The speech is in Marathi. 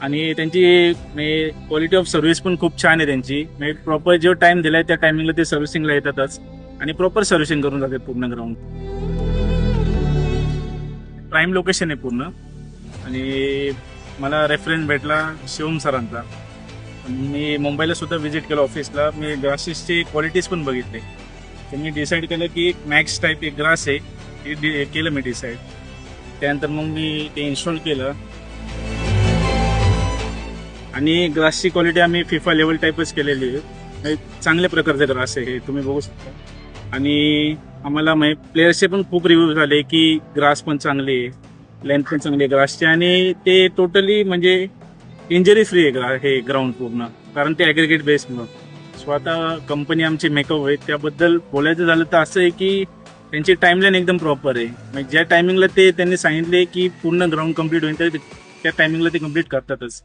आणि त्यांची म्हणजे क्वालिटी ऑफ सर्व्हिस पण खूप छान आहे त्यांची. म्हणजे प्रॉपर जो टाइम दिलाय त्या टायमिंगला ते सर्व्हिसिंगला येतातच आणि प्रॉपर सर्व्हिसिंग करून जातात पूर्ण ग्राउंड. प्राईम लोकेशन आहे पूर्ण. आणि मला रेफरन्स भेटला शिवम सरांचा. मी मुंबईला सुद्धा व्हिजिट केलं ऑफिसला. मी ग्रासेसची क्वालिटीज पण बघितले. तर मी डिसाईड केलं की एक मॅक्स टाईप एक ग्रास आहे ते केलं मी डिसाईड. त्यानंतर मग मी ते इन्स्टॉल केलं आणि ग्रासची क्वालिटी आम्ही फिफा लेवल टाईपच केलेली आहे. चांगल्या प्रकारचे ग्रास आहे हे तुम्ही बघू शकता. आणि आम्हाला प्लेयर्सचे पण खूप रिव्ह्यू झाले की ग्रास पण चांगले आहे, लेंथ पण चांगली आहे ग्रासची, आणि ते टोटली म्हणजे इंजरी फ्री आहे हे ग्राउंड पूर्ण, कारण ते ॲग्रिगेट बेसमुळं. सो आता कंपनी आमची मेकअप आहे त्याबद्दल बोलायचं झालं तर असं आहे की त्यांची टाईमलाईन एकदम प्रॉपर आहे. म्हणजे ज्या टायमिंगला त्यांनी सांगितले की पूर्ण ग्राउंड कम्प्लीट होईल तर त्या टायमिंगला ते कम्प्लीट करतातच.